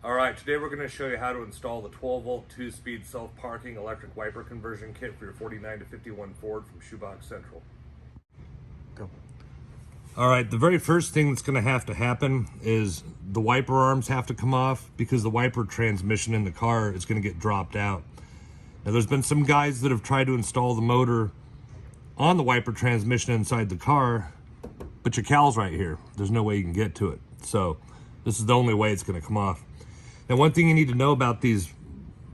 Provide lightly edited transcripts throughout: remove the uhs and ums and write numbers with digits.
All right, today we're going to show you how to install the 12-volt 2-speed self-parking electric wiper conversion kit for your 49 to 51 Ford from Shoebox Central. Go. All right, the very first thing that's going to happen is the wiper arms have to come off because the wiper transmission in the car is going to get dropped out. Now, there's been some guys that have tried to install the motor on the wiper transmission inside the car, but your cowl's right here. There's no way you can get to it. So this is the only way it's going to come off. Now, one thing you need to know about these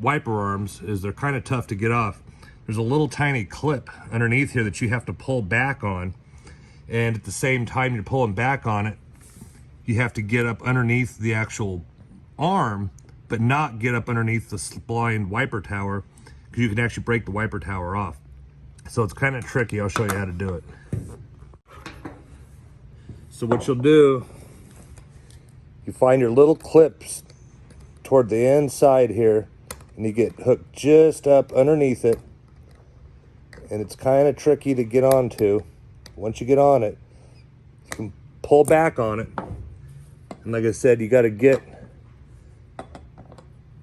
wiper arms is they're kind of tough to get off. There's a little tiny clip underneath here that you have to pull back on. And at the same time you're pulling back on it, you have to get up underneath the actual arm, but not get up underneath the splined wiper tower, because you can actually break the wiper tower off. So it's kind of tricky. I'll show you how to do it. So what you'll do, you find your little clips toward the inside here, and you get hooked just up underneath it, and it's kind of tricky to get onto. Once you get on it, you can pull back on it, and like I said, you got to get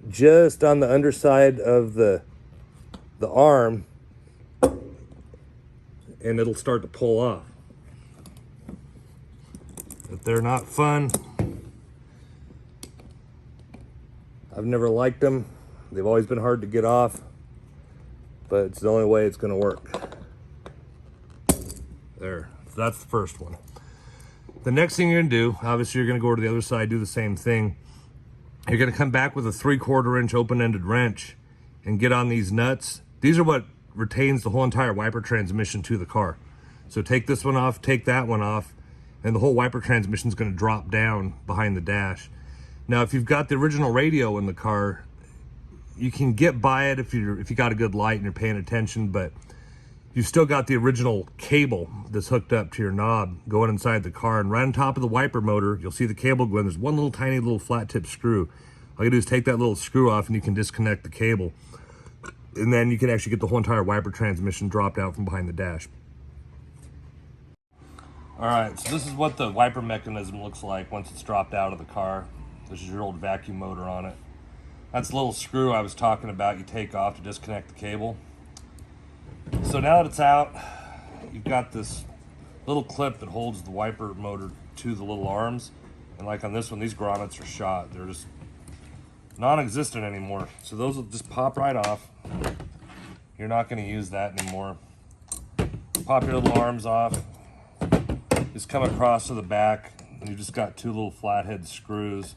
just on the underside of the arm, and it'll start to pull off. But they're not fun. I've never liked them. They've always been hard to get off, but it's the only way it's going to work. There, so that's the first one. The next thing you're going to do, obviously you're going to go to the other side, do the same thing. You're going to come back with a 3/4 inch open-ended wrench and get on these nuts. These are what retains the whole entire wiper transmission to the car. So take this one off, take that one off, and the whole wiper transmission is going to drop down behind the dash. Now, if you've got the original radio in the car, you can get by it if you got a good light and you're paying attention, but you've still got the original cable that's hooked up to your knob going inside the car, and right on top of the wiper motor, you'll see the cable going. There's one little tiny little flat tip screw. All you do is take that little screw off and you can disconnect the cable. And then you can actually get the whole entire wiper transmission dropped out from behind the dash. All right, so this is what the wiper mechanism looks like once it's dropped out of the car. This is your old vacuum motor on it. That's the little screw I was talking about you take off to disconnect the cable. So now that it's out, you've got this little clip that holds the wiper motor to the little arms. And like on this one, these grommets are shot. They're just non-existent anymore. So those will just pop right off. You're not going to use that anymore. Pop your little arms off. Just come across to the back, and you've just got two little flathead screws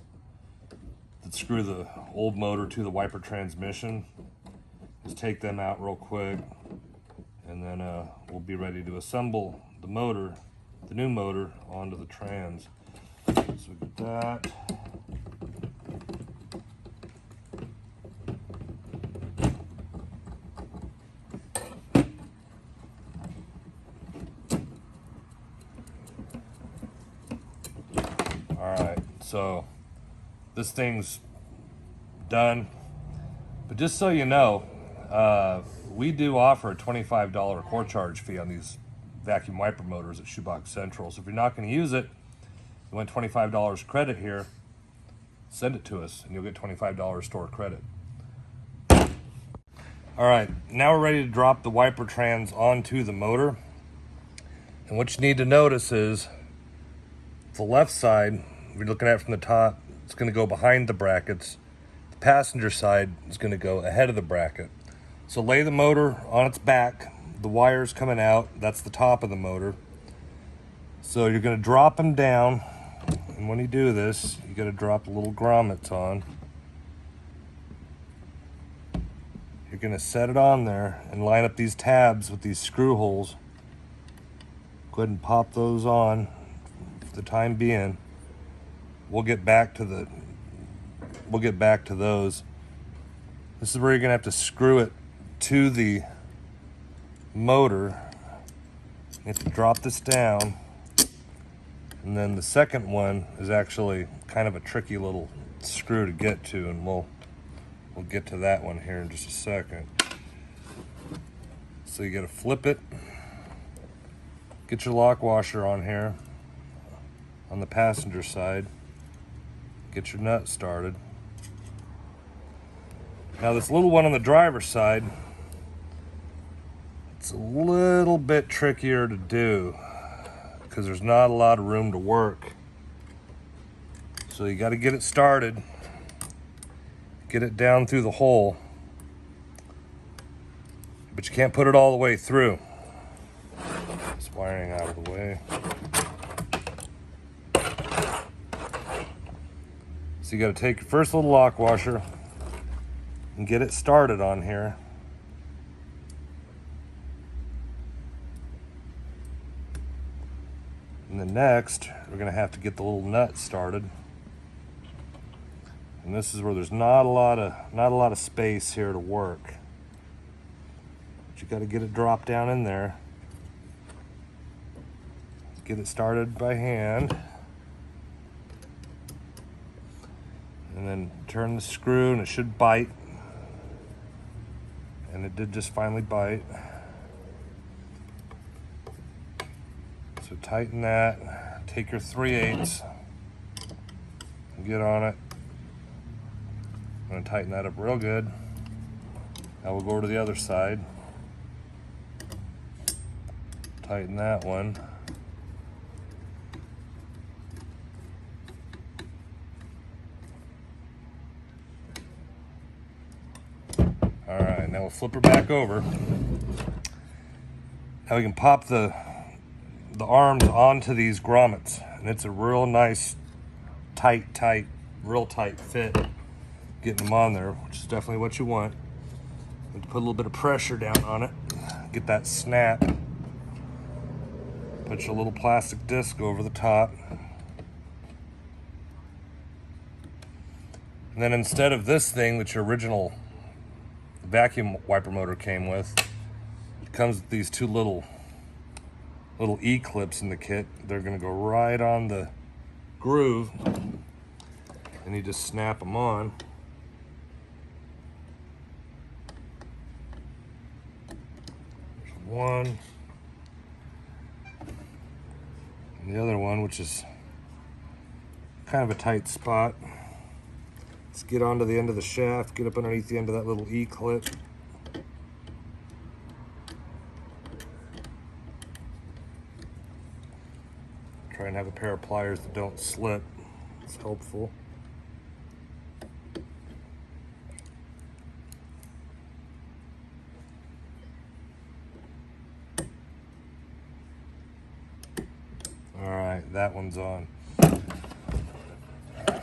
that screw the old motor to the wiper transmission. Just take them out real quick, and then we'll be ready to assemble the motor, the new motor, onto the trans. So we get that. All right, so this thing's done, but just so you know, we do offer a $25 core charge fee on these vacuum wiper motors at Shoebox Central. So if you're not going to use it, you want $25 credit here, send it to us and you'll get $25 store credit. All right, now we're ready to drop the wiper trans onto the motor. And what you need to notice is the left side, if you're looking at it from the top, it's going to go behind the brackets. The passenger side is going to go ahead of the bracket. So lay the motor on its back, the wires coming out, that's the top of the motor. So you're going to drop them down, and when you do this, you got to drop the little grommets on. You're going to set it on there and line up these tabs with these screw holes. Go ahead and pop those on for the time being. We'll get back to those. This is where you're going to have to screw it to the motor. You have to drop this down, and then the second one is actually kind of a tricky little screw to get to, and we'll get to that one here in just a second. So you got to flip it, get your lock washer on here on the passenger side, get your nut started, Now this little one on the driver's side, it's a little bit trickier to do because there's not a lot of room to work. So you got to get it started, get it down through the hole, but you can't put it all the way through. This wiring out of the way. So you got to take your first little lock washer and get it started on here. And then next, we're going to have to get the little nut started. And this is where there's not a lot of space here to work. But you got to get it dropped down in there. Get it started by hand. And then turn the screw and it should bite. And it did just finally bite. So tighten that, take your 3/8 and get on it. I'm gonna tighten that up real good. Now we'll go over to the other side. Tighten that one. All right, now we'll flip her back over. Now we can pop the arms onto these grommets, and it's a real nice, real tight fit. Getting them on there, which is definitely what you want. And put a little bit of pressure down on it, get that snap. Put your little plastic disc over the top. And then instead of this thing that your original vacuum wiper motor came with, it comes with these two little E-clips in the kit. They're gonna go right on the groove, and you just snap them on. There's one. And the other one, which is kind of a tight spot. Let's get onto the end of the shaft, get up underneath the end of that little E-clip. Try and have a pair of pliers that don't slip. It's helpful. All right, that one's on.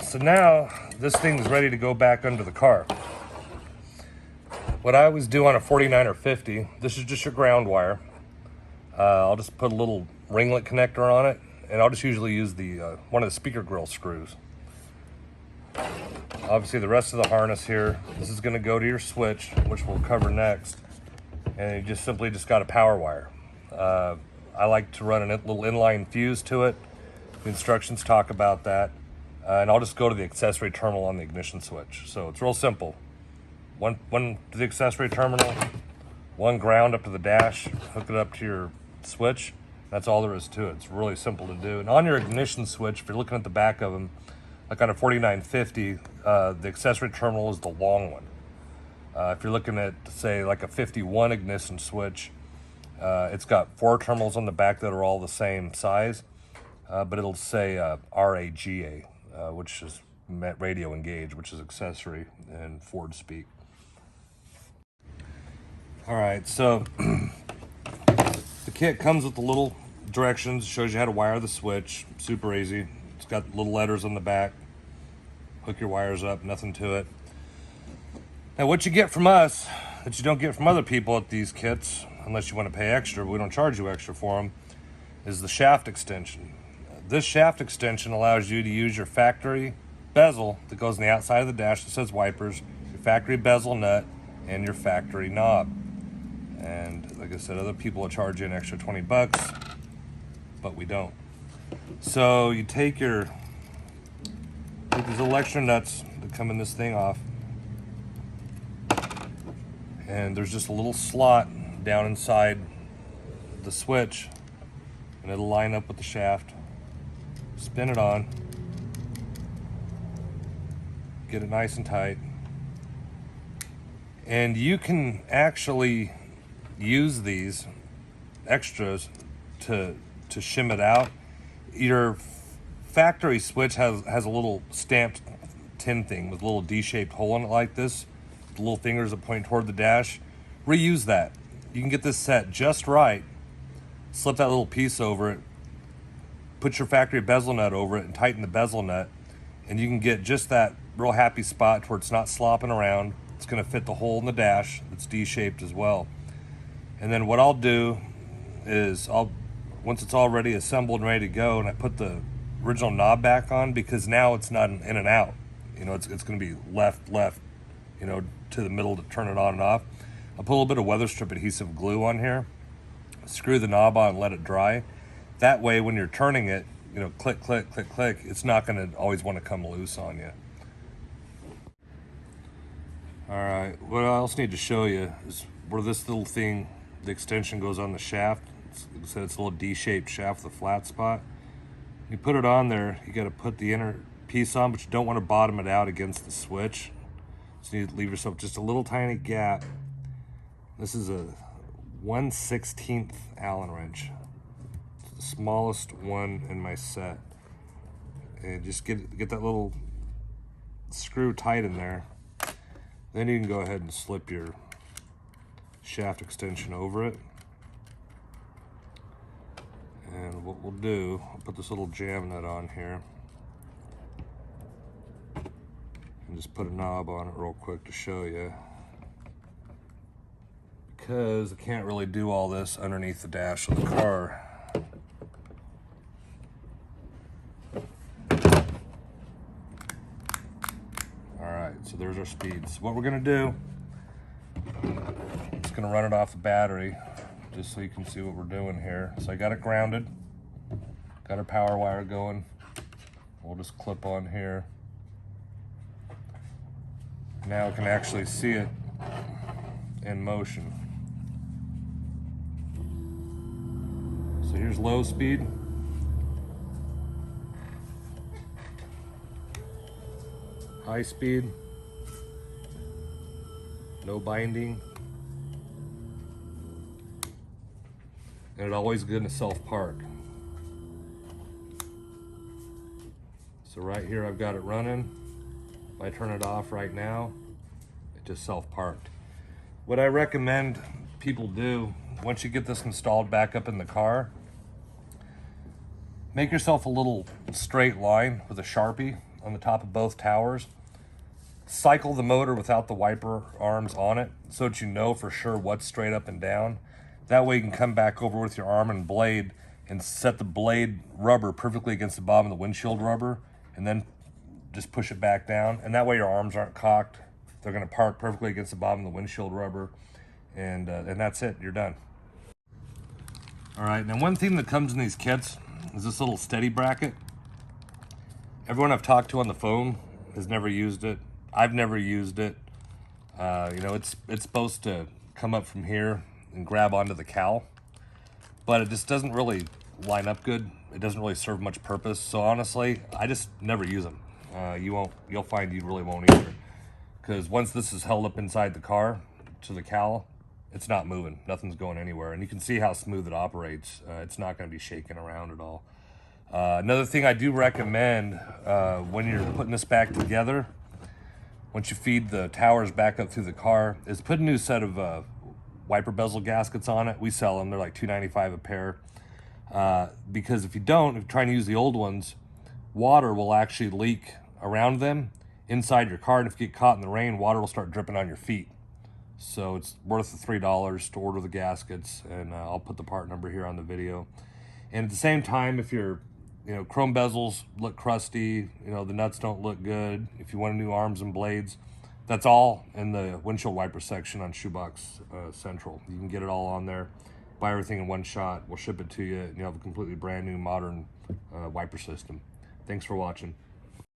So now this thing's ready to go back under the car. What I always do on a 49 or 50, this is just your ground wire. I'll just put a little ringlet connector on it, and I'll just usually use the one of the speaker grill screws. Obviously the rest of the harness here, this is going to go to your switch, which we'll cover next, and you just simply got a power wire. I like to run a little inline fuse to it. The instructions talk about that, and I'll just go to the accessory terminal on the ignition switch. So it's real simple. One to the accessory terminal, one ground up to the dash, hook it up to your switch. That's all there is to it. It's really simple to do. And on your ignition switch, if you're looking at the back of them, like on a 4950, the accessory terminal is the long one. If you're looking at, say, like a 51 ignition switch, it's got 4 terminals on the back that are all the same size, but it'll say RAGA, which is radio engage, which is accessory in Ford speak. All right, so the kit comes with the little directions, shows you how to wire the switch. Super easy. It's got little letters on the back. Hook your wires up, nothing to it. Now what you get from us that you don't get from other people at these kits, unless you want to pay extra, but we don't charge you extra for them, is the shaft extension. This shaft extension allows you to use your factory bezel that goes on the outside of the dash that says wipers, your factory bezel nut, and your factory knob. And like I said, other people will charge you an extra 20 bucks, but we don't. So you take these little extra nuts that come in this thing off, and there's just a little slot down inside the switch, and it'll line up with the shaft. Spin it on, get it nice and tight, And you can actually use these extras to shim it out. Your factory switch has a little stamped tin thing with a little D-shaped hole in it like this, the little fingers that point toward the dash. Reuse that. You can get this set just right, slip that little piece over it, put your factory bezel nut over it and tighten the bezel nut, and you can get just that real happy spot where it's not slopping around. It's going to fit the hole in the dash that's D-shaped as well. And then what I'll do is once it's already assembled and ready to go, and I put the original knob back on, because now it's not in and out. You know, it's going to be left, you know, to the middle to turn it on and off. I'll put a little bit of weather strip adhesive glue on here, screw the knob on and let it dry. That way when you're turning it, you know, click, click, click, click, it's not going to always want to come loose on you. All right, what I also need to show you is where this little thing, the extension goes on the shaft. It's a little D-shaped shaft with a flat spot. You put it on there, you got to put the inner piece on, but you don't want to bottom it out against the switch. So you need to leave yourself just a little tiny gap. This is a 1/16 Allen wrench. It's the smallest one in my set. And just get that little screw tight in there. Then you can go ahead and slip your shaft extension over it. And what we'll do, I'll put this little jam nut on here and just put a knob on it real quick to show you, because I can't really do all this underneath the dash of the car. Alright, so there's our speeds. What we're going to do, it's going to run it off the battery just so you can see what we're doing here. So I got it grounded, got our power wire going. We'll just clip on here. Now we can actually see it in motion. So here's low speed. High speed. No binding. And it always going to self-park. So right here I've got it running. If I turn it off right now, it just self-parked. What I recommend people do, once you get this installed back up in the car, make yourself a little straight line with a Sharpie on the top of both towers. Cycle the motor without the wiper arms on it so that you know for sure what's straight up and down. That way you can come back over with your arm and blade and set the blade rubber perfectly against the bottom of the windshield rubber, and then just push it back down. And that way your arms aren't cocked. They're going to park perfectly against the bottom of the windshield rubber, and that's it. You're done. All right, now one thing that comes in these kits is this little steady bracket. Everyone I've talked to on the phone has never used it. I've never used it. You know, it's supposed to come up from here and grab onto the cowl, but it just doesn't really line up good. It doesn't really serve much purpose. So honestly, I just never use them. You'll find you really won't either, because once this is held up inside the car to the cowl, it's not moving. Nothing's going anywhere, and you can see how smooth it operates. It's not going to be shaking around at all. Another thing I do recommend when you're putting this back together, once you feed the towers back up through the car, is put a new set of wiper bezel gaskets on it. We sell them. They're like $2.95 a pair. Because if you don't, if you're trying to use the old ones, water will actually leak around them inside your car, and if you get caught in the rain, water will start dripping on your feet. So it's worth the $3 to order the gaskets, and I'll put the part number here on the video. And at the same time, if your chrome bezels look crusty, the nuts don't look good, if you want new arms and blades, that's all in the windshield wiper section on Shoebox Central. You can get it all on there. Buy everything in one shot. We'll ship it to you, and you'll have a completely brand new modern wiper system. Thanks for watching.